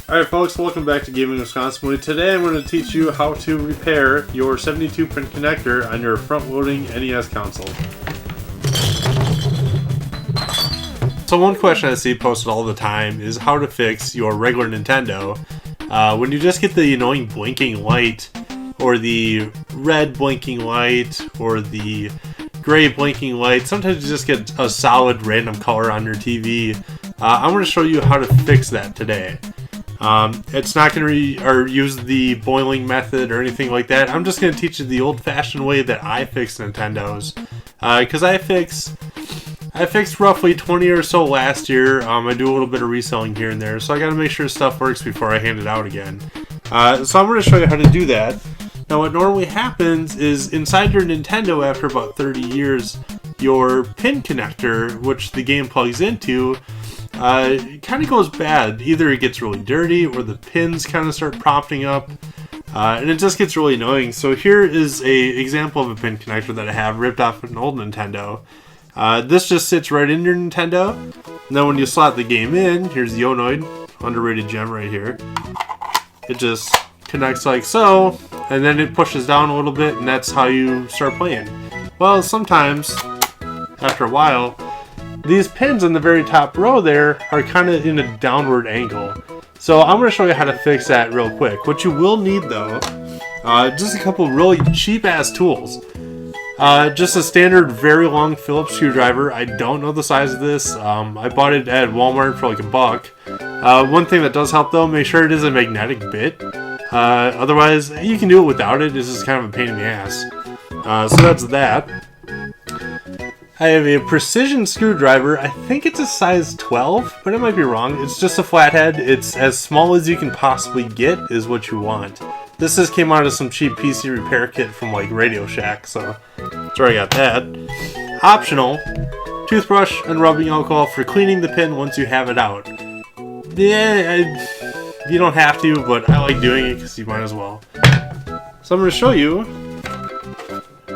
Alright folks, welcome back to Gaming Wisconsin. Today I'm going to teach you how to repair your 72-pin connector on your front-loading NES console. So one question I see posted all the time is how to fix your regular Nintendo when you just get the annoying blinking light, or the red blinking light, or the gray blinking light. Sometimes you just get a solid random color on your TV. I'm going to show you how to fix that today. It's not going to use the boiling method or anything like that. I'm just going to teach you the old-fashioned way that I fix Nintendos. Because I fixed roughly 20 or so last year. I do a little bit of reselling here and there, so I got to make sure stuff works before I hand it out again. So I'm going to show you how to do that. Now, what normally happens is inside your Nintendo, after about 30 years, your pin connector, which the game plugs into, it kind of goes bad. Either it gets really dirty or the pins kind of start propping up, and it just gets really annoying. So here is a example of a pin connector that I have ripped off an old Nintendo. This just sits right in your Nintendo. And then when you slot the game in, here's the Onoid, underrated gem right here. It just connects like so, and then it pushes down a little bit, and that's how you start playing. Well, sometimes, after a while, these pins in the very top row there are kind of in a downward angle. So I'm going to show you how to fix that real quick. What you will need though, just a couple really cheap ass tools. Just a standard very long Phillips screwdriver. I don't know the size of this. I bought it at Walmart for like $1. One thing that does help though, make sure it is a magnetic bit. Otherwise, you can do it without it. It's just kind of a pain in the ass. So that's that. I have a precision screwdriver. I think it's a size 12, but I might be wrong. It's just a flathead. It's as small as you can possibly get is what you want. This just came out of some cheap PC repair kit from like Radio Shack, so that's where I got that. Optional, toothbrush and rubbing alcohol for cleaning the pin once you have it out. Yeah, you don't have to, but I like doing it because you might as well. So I'm going to show you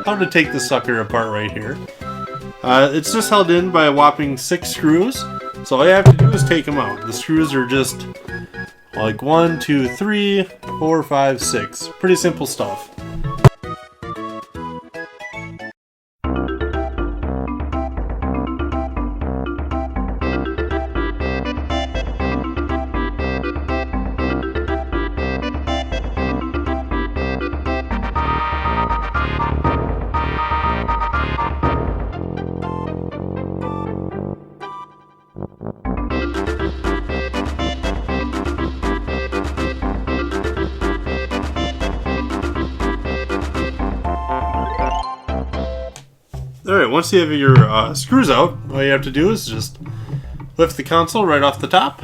how to take the sucker apart right here. It's just held in by a whopping 6 screws, so all you have to do is take them out. The screws are just like 1, 2, 3, 4, 5, 6. Pretty simple stuff. Alright, once you have your screws out, all you have to do is just lift the console right off the top.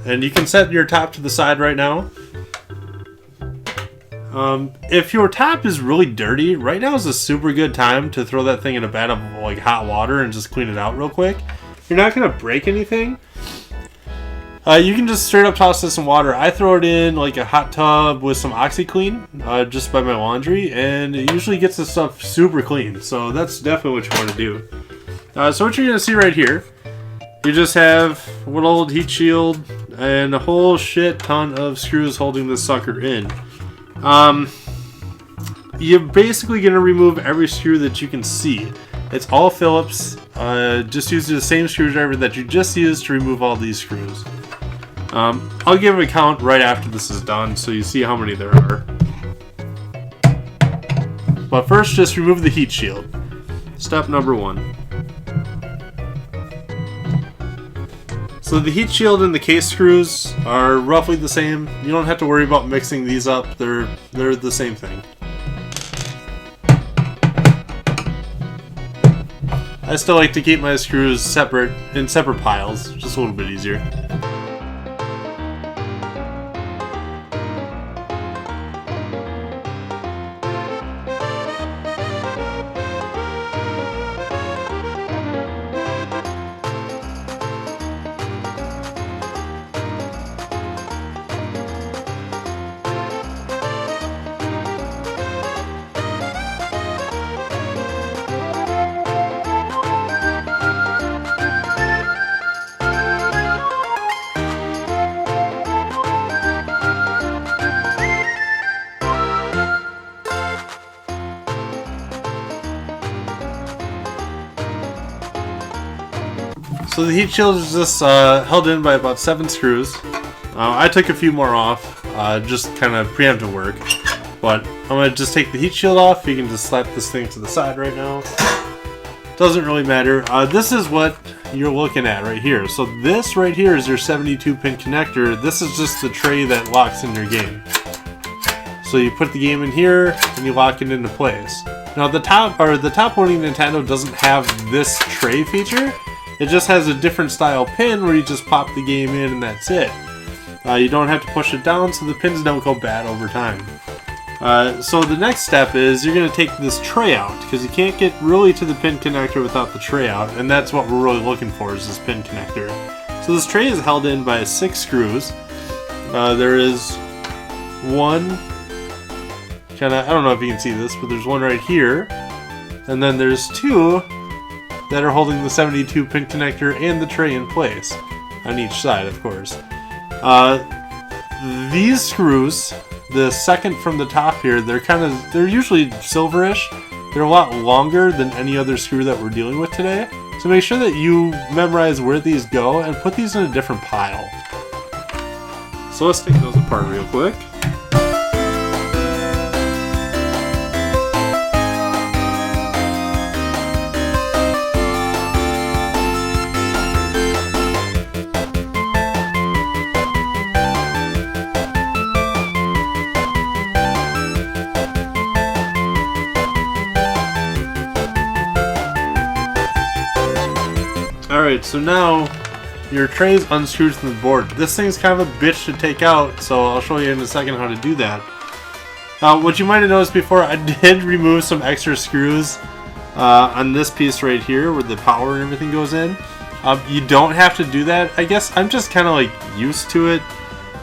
And you can set your top to the side right now. If your top is really dirty, right now is a super good time to throw that thing in a vat of like hot water and just clean it out real quick. You're not going to break anything. You can just straight up toss this in water. I throw it in like a hot tub with some OxyClean, just by my laundry, and it usually gets the stuff super clean. So that's definitely what you want to do. So what you're going to see right here, you just have a little old heat shield and a whole shit ton of screws holding this sucker in. You're basically going to remove every screw that you can see. It's all Phillips. Just use the same screwdriver that you just used to remove all these screws. I'll give a count right after this is done so you see how many there are. But first, just remove the heat shield. Step number 1. So the heat shield and the case screws are roughly the same. You don't have to worry about mixing these up. They're the same thing. I still like to keep my screws separate in separate piles, just a little bit easier. So the heat shield is just held in by about 7 screws. I took a few more off, just kind of preemptive work. But I'm going to just take the heat shield off. You can just slap this thing to the side right now. Doesn't really matter. This is what you're looking at right here. So this right here is your 72 pin connector. This is just the tray that locks in your game. So you put the game in here and you lock it into place. Now the top loading Nintendo doesn't have this tray feature. It just has a different style pin where you just pop the game in and that's it. You don't have to push it down so the pins don't go bad over time. So the next step is you're going to take this tray out because you can't get really to the pin connector without the tray out, and that's what we're really looking for is this pin connector. So this tray is held in by 6 screws. There is one I don't know if you can see this, but there's one right here, and then there's 2 that are holding the 72 pin connector and the tray in place on each side, of course. These screws, the second from the top here, they're usually silverish. They're a lot longer than any other screw that we're dealing with today. So make sure that you memorize where these go and put these in a different pile. So let's take those apart real quick. Alright, so now your tray's unscrewed from the board. This thing's kind of a bitch to take out, so I'll show you in a second how to do that. What you might have noticed before, I did remove some extra screws on this piece right here where the power and everything goes in. You don't have to do that. I guess I'm just kind of like used to it.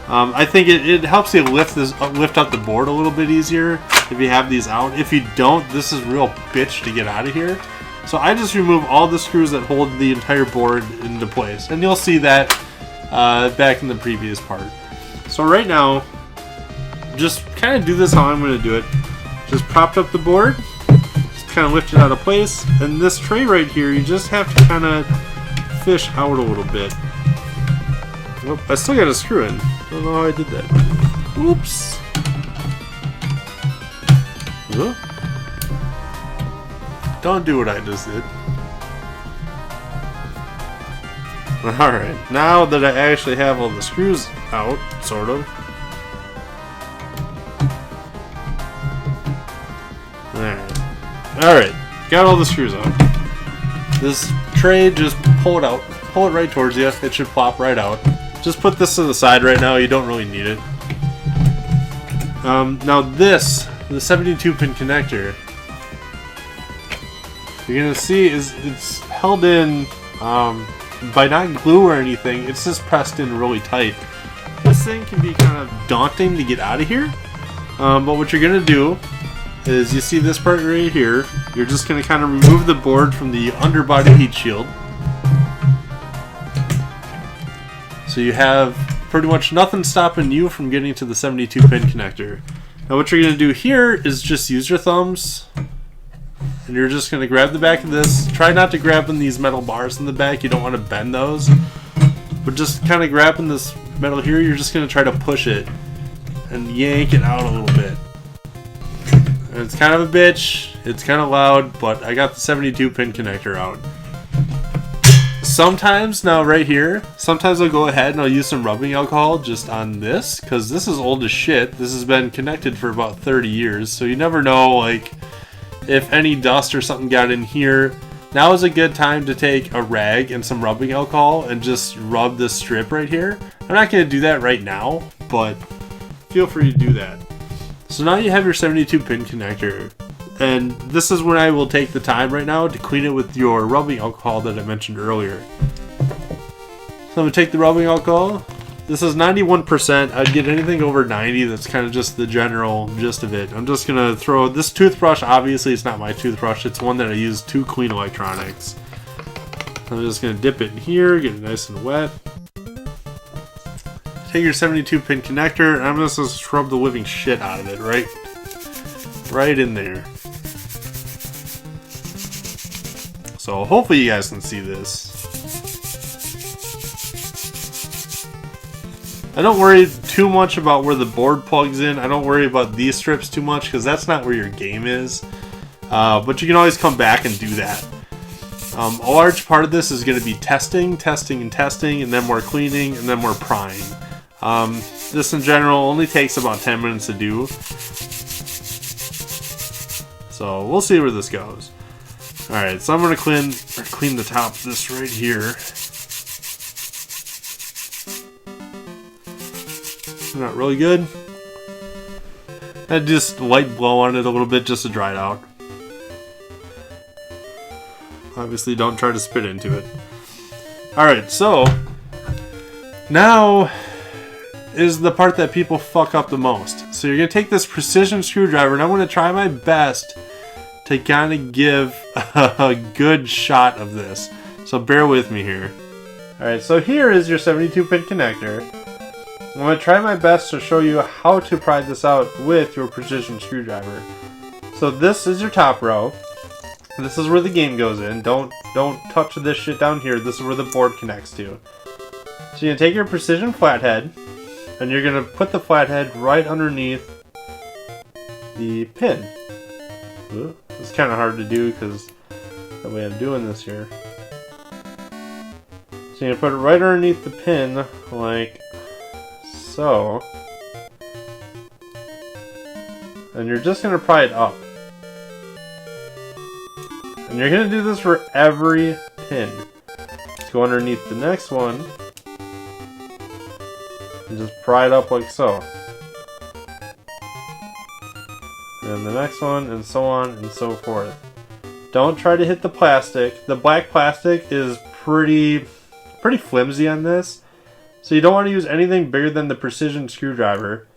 I think it helps you lift up the board a little bit easier if you have these out. If you don't, this is real bitch to get out of here. So I just remove all the screws that hold the entire board into place. And you'll see that back in the previous part. So right now, just kind of do this how I'm going to do it. Just propped up the board, just kind of lift it out of place. And this tray right here, you just have to kind of fish out a little bit. Oh, I still got a screw in. I don't know how I did that. Oops. Huh? Don't do what I just did. Alright, now that I actually have all the screws out, sort of. Alright, got all the screws out. This tray, just pull it out. Pull it right towards you. It should plop right out. Just put this to the side right now. You don't really need it. Now this, the 72 pin connector, you're going to see it's held in by not glue or anything. It's just pressed in really tight. This thing can be kind of daunting to get out of here. But what you're going to do is you see this part right here. You're just going to kind of remove the board from the underbody heat shield. So you have pretty much nothing stopping you from getting to the 72 pin connector. Now what you're going to do here is just use your thumbs. And you're just going to grab the back of this. Try not to grab in these metal bars in the back. You don't want to bend those. But just kind of grabbing this metal here, you're just going to try to push it. And yank it out a little bit. And it's kind of a bitch. It's kind of loud. But I got the 72 pin connector out. Sometimes, now right here, sometimes I'll go ahead and I'll use some rubbing alcohol just on this. Because this is old as shit. This has been connected for about 30 years. So you never know, like, if any dust or something got in here. Now is a good time to take a rag and some rubbing alcohol and just rub this strip right here. I'm not going to do that right now, but feel free to do that. So now you have your 72 pin connector. And this is when I will take the time right now to clean it with your rubbing alcohol that I mentioned earlier. So I'm going to take the rubbing alcohol. This is 91%. I'd get anything over 90. That's kind of just the general gist of it. I'm just going to throw this toothbrush. Obviously, it's not my toothbrush. It's one that I use to clean electronics. I'm just going to dip it in here, get it nice and wet. Take your 72 pin connector, and I'm just going to scrub the living shit out of it, right in there. So hopefully you guys can see this. I don't worry too much about where the board plugs in. I don't worry about these strips too much because that's not where your game is. But you can always come back and do that. A large part of this is going to be testing, and then more cleaning, and then more prying. This in general only takes about 10 minutes to do. So we'll see where this goes. Alright, so I'm going to clean the top of this right here. Not really good. And just light blow on it a little bit just to dry it out. Obviously don't try to spit into it. Alright, so now is the part that people fuck up the most. So you're going to take this precision screwdriver and I'm going to try my best to kind of give a good shot of this. So bear with me here. Alright, so here is your 72-pin connector. I'm going to try my best to show you how to pry this out with your precision screwdriver. So this is your top row. This is where the game goes in. Don't touch this shit down here. This is where the board connects to. So you're going to take your precision flathead and you're going to put the flathead right underneath the pin. Ooh, it's kind of hard to do because the way I'm doing this here. So you're going to put it right underneath the pin like so. And you're just going to pry it up. And you're going to do this for every pin. Just go underneath the next one. And just pry it up like so. And the next one, and so on and so forth. Don't try to hit the plastic. The black plastic is pretty flimsy on this. So you don't want to use anything bigger than the precision screwdriver.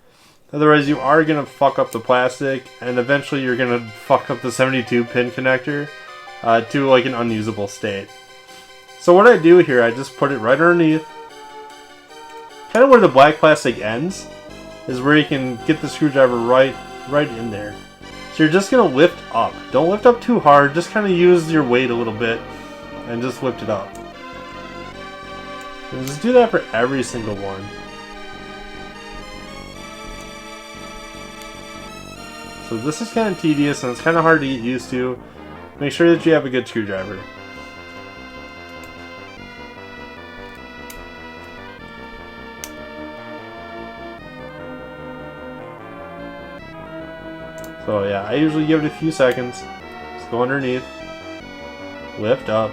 Otherwise you are going to fuck up the plastic, and eventually you're going to fuck up the 72-pin connector to like an unusable state. So what I do here, I just put it right underneath. Kind of where the black plastic ends is where you can get the screwdriver right in there. So you're just going to lift up. Don't lift up too hard, just kind of use your weight a little bit and just lift it up. And just do that for every single one. So this is kind of tedious and it's kind of hard to get used to. Make sure that you have a good screwdriver. So yeah, I usually give it a few seconds. Just go underneath. Lift up.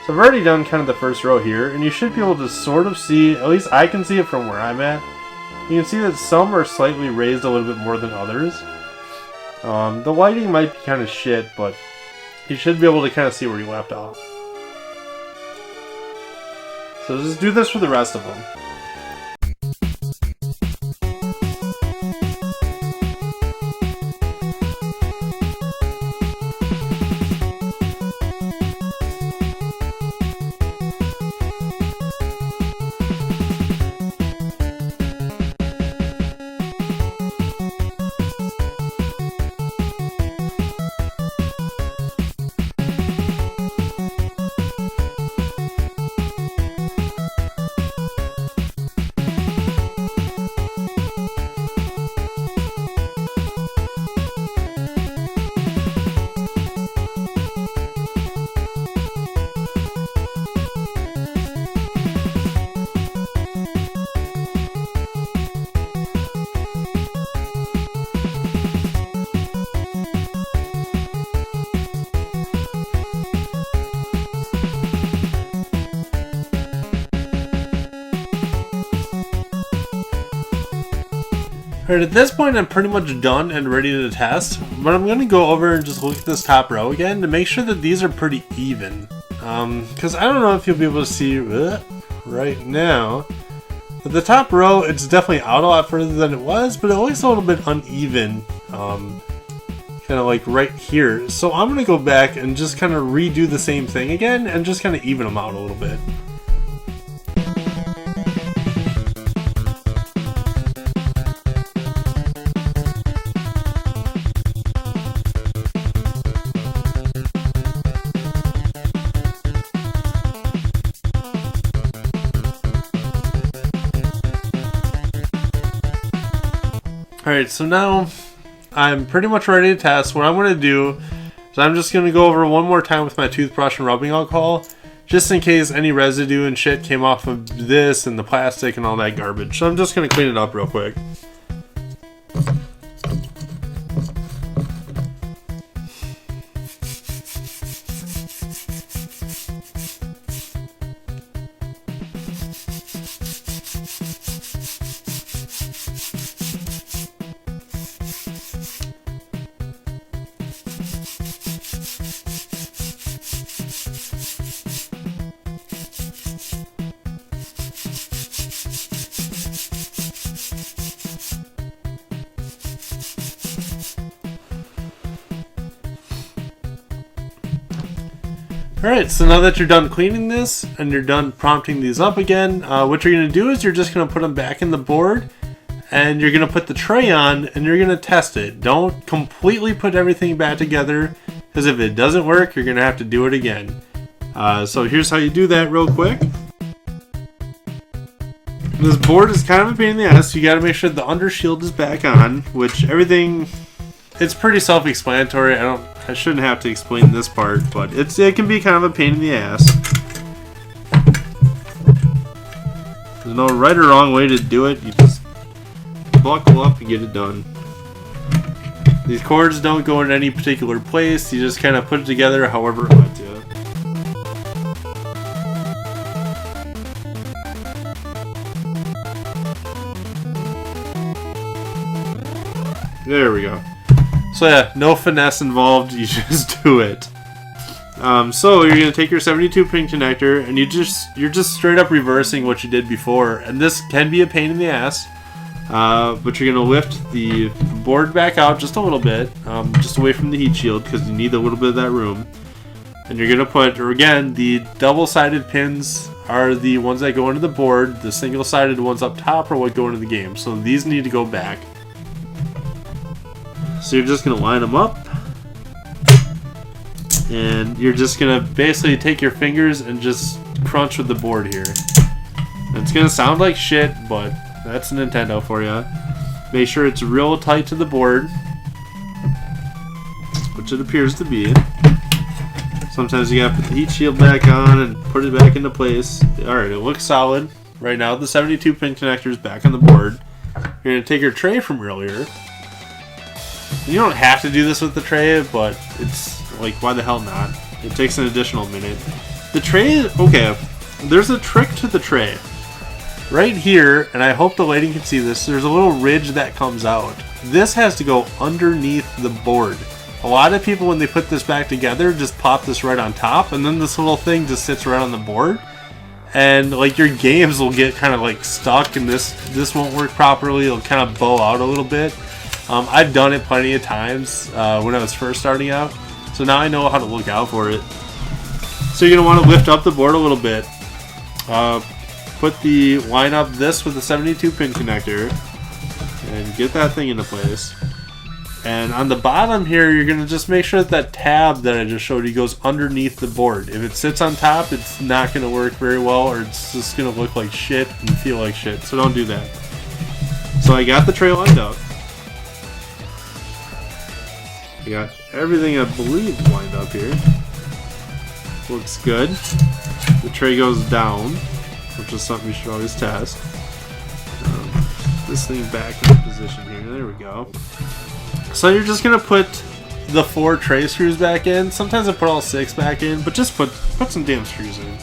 So I've already done kind of the first row here, and you should be able to sort of see, at least I can see it from where I'm at. You can see that some are slightly raised a little bit more than others. The lighting might be kind of shit, but you should be able to kind of see where you left off. So just do this for the rest of them. Alright, at this point I'm pretty much done and ready to test, but I'm going to go over and just look at this top row again to make sure that these are pretty even. Because I don't know if you'll be able to see right now, but the top row, it's definitely out a lot further than it was, but it looks a little bit uneven, kind of like right here. So I'm going to go back and just kind of redo the same thing again and just kind of even them out a little bit. Alright, so now I'm pretty much ready to test. What I'm going to do is I'm just going to go over one more time with my toothbrush and rubbing alcohol, just in case any residue and shit came off of this and the plastic and all that garbage. So I'm just going to clean it up real quick. Alright, so now that you're done cleaning this and you're done prompting these up again, what you're going to do is you're just going to put them back in the board and you're going to put the tray on and you're going to test it. Don't completely put everything back together, because if it doesn't work, you're going to have to do it again. So here's how you do that real quick. This board is kind of a pain in the ass. You got to make sure the under shield is back on, which everything, it's pretty self-explanatory. I shouldn't have to explain this part, but it can be kind of a pain in the ass. There's no right or wrong way to do it. You just buckle up and get it done. These cords don't go in any particular place. You just kind of put it together however it lets you. There we go. So yeah, no finesse involved, you just do it. So you're going to take your 72 pin connector and you're just straight up reversing what you did before. And this can be a pain in the ass, but you're going to lift the board back out just a little bit, just away from the heat shield, because you need a little bit of that room. And you're going to put, or again, the double-sided pins are the ones that go into the board. The single-sided ones up top are what go into the game. So these need to go back. So you're just going to line them up, and you're just going to basically take your fingers and just crunch with the board here. And it's going to sound like shit, but that's Nintendo for you. Make sure it's real tight to the board, which it appears to be. Sometimes you got to put the heat shield back on and put it back into place. Alright, it looks solid. Right now the 72 pin connector is back on the board. You're going to take your tray from earlier. You don't have to do this with the tray, but it's like, why the hell not? It takes an additional minute. The tray, okay, there's a trick to the tray. Right here, and I hope the lighting can see this, there's a little ridge that comes out. This has to go underneath the board. A lot of people, when they put this back together, just pop this right on top, and then this little thing just sits right on the board. And like your games will get kind of like stuck, and this won't work properly. It'll kind of bow out a little bit. I've done it plenty of times when I was first starting out, so now I know how to look out for it. So you're going to want to lift up the board a little bit. Line up this with the 72 pin connector and get that thing into place. And on the bottom here, you're going to just make sure that tab that I just showed you goes underneath the board. If it sits on top, it's not going to work very well, or it's just going to look like shit and feel like shit, so don't do that. So I got the tray lined up. I got everything I believe lined up here. Looks good. The tray goes down, which is something you should always test. This thing back in position here. There we go. So you're just gonna put the 4 tray screws back in. Sometimes I put all 6 back in, but just put some damn screws in.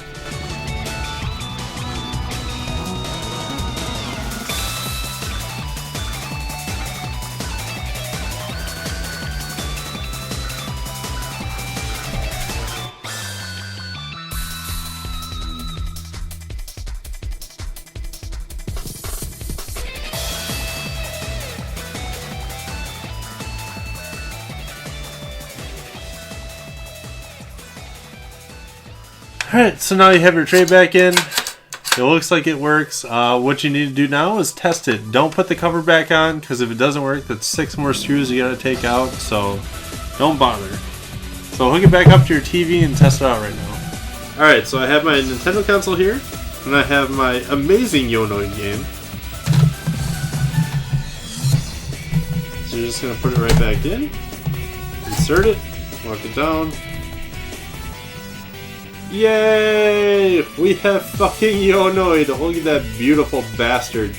Alright, so now you have your tray back in. It looks like it works. What you need to do now is test it. Don't put the cover back on, because if it doesn't work, that's 6 more screws you gotta take out, so don't bother. So hook it back up to your TV and test it out right now. Alright, so I have my Nintendo console here, and I have my amazing Yonoid game. You're just going to put it right back in, insert it, lock it down. Yay! We have fucking Yonoid! Look at that beautiful bastard.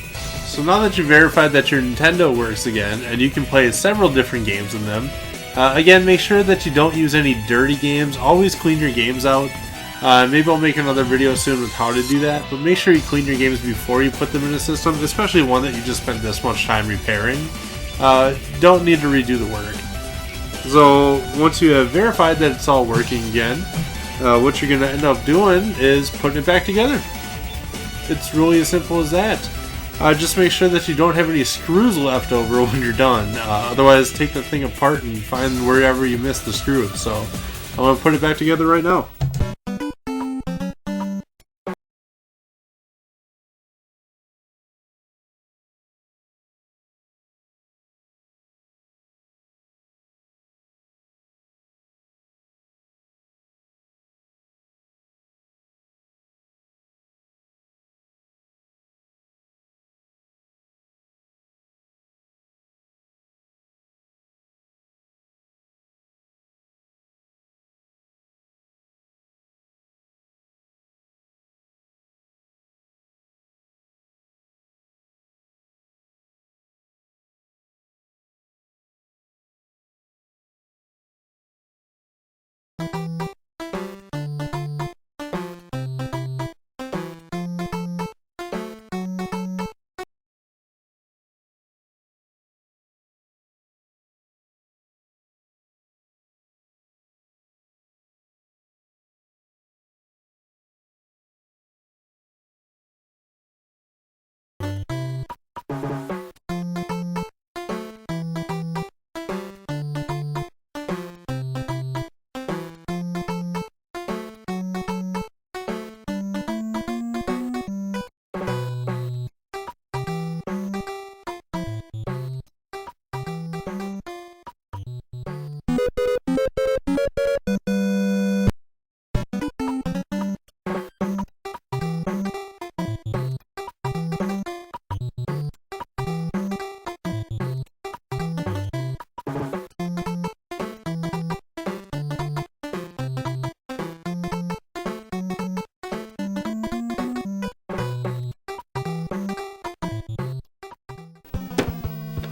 So now that you've verified that your Nintendo works again, and you can play several different games in them, again, make sure that you don't use any dirty games. Always clean your games out. Maybe I'll make another video soon with how to do that, but make sure you clean your games before you put them in the system, especially one that you just spent this much time repairing. Don't need to redo the work. So once you have verified that it's all working again, what you're going to end up doing is putting it back together. It's really as simple as that. Just make sure that you don't have any screws left over when you're done. Otherwise, take the thing apart and find wherever you missed the screw. So I'm going to put it back together right now.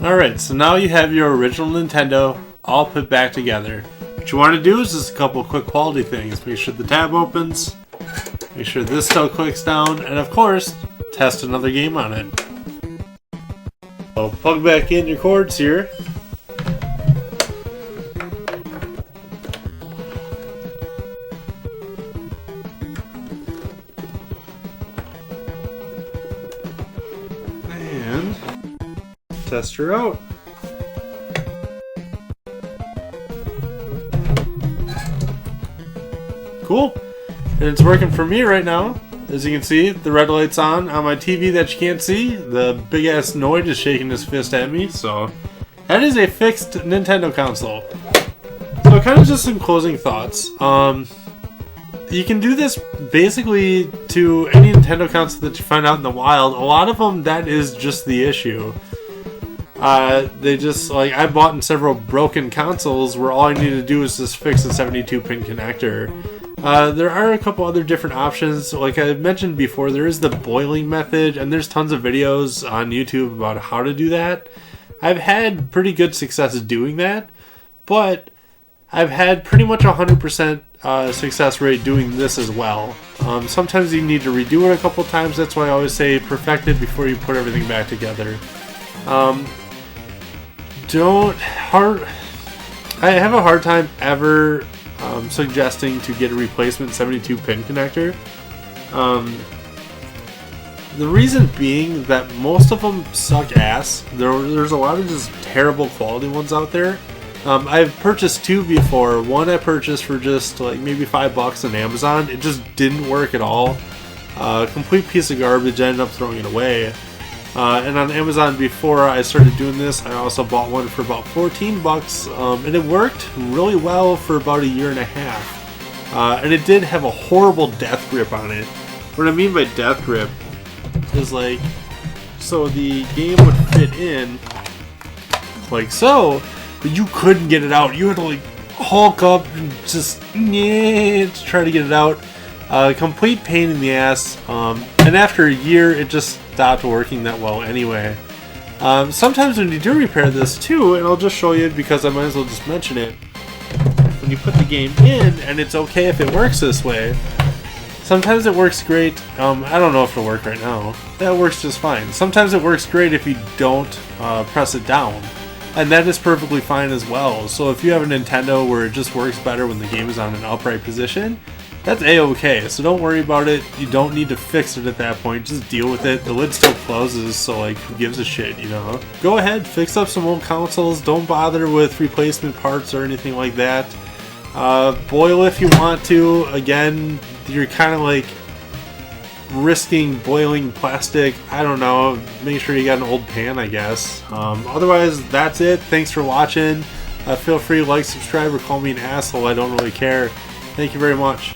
Alright, so now you have your original Nintendo all put back together. What you want to do is just a couple quick quality things. Make sure the tab opens, make sure this still clicks down, and of course, test another game on it. So plug back in your cords here. And test her out. Cool. And it's working for me right now. As you can see, the red light's on my TV that you can't see. The big ass Noid is shaking his fist at me. So that is a fixed Nintendo console. So kind of just some closing thoughts. You can do this basically to any Nintendo console that you find out in the wild. A lot of them, that is just the issue. They just, like, I bought in several broken consoles where all I needed to do is just fix a 72-pin connector. There are a couple other different options. Like I mentioned before, there is the boiling method, and there's tons of videos on YouTube about how to do that. I've had pretty good success doing that, but I've had pretty much 100% success rate doing this as well. Sometimes you need to redo it a couple times. That's why I always say perfect it before you put everything back together. I have a hard time ever suggesting to get a replacement 72-pin connector. The reason being that most of them suck ass. There's a lot of just terrible quality ones out there. I've purchased two before. One I purchased for just like maybe $5 on Amazon. It just didn't work at all. Complete piece of garbage. I ended up throwing it away. And on Amazon, before I started doing this, I also bought one for about $14, and it worked really well for about a year and a half. And it did have a horrible death grip on it. What I mean by death grip is like, so the game would fit in like so, but you couldn't get it out. You had to like hulk up and just to try to get it out. Complete pain in the ass. And after a year, it just stopped working that well anyway. Sometimes when you do repair this too, and I'll just show you because I might as well just mention it. When you put the game in, and it's okay if it works this way. Sometimes it works great. I don't know if it'll work right now. That works just fine. Sometimes it works great if you don't press it down. And that is perfectly fine as well. So if you have a Nintendo where it just works better when the game is on an upright position, that's a-okay. So don't worry about it. You don't need to fix it at that point. Just deal with it. The lid still closes, so like, who gives a shit, you know? Go ahead, fix up some old consoles. Don't bother with replacement parts or anything like that. Boil if you want to. Again, you're kind of like risking boiling plastic. I don't know. Make sure you got an old pan, I guess. Otherwise, that's it. Thanks for watching. Feel free to like, subscribe, or call me an asshole. I don't really care. Thank you very much.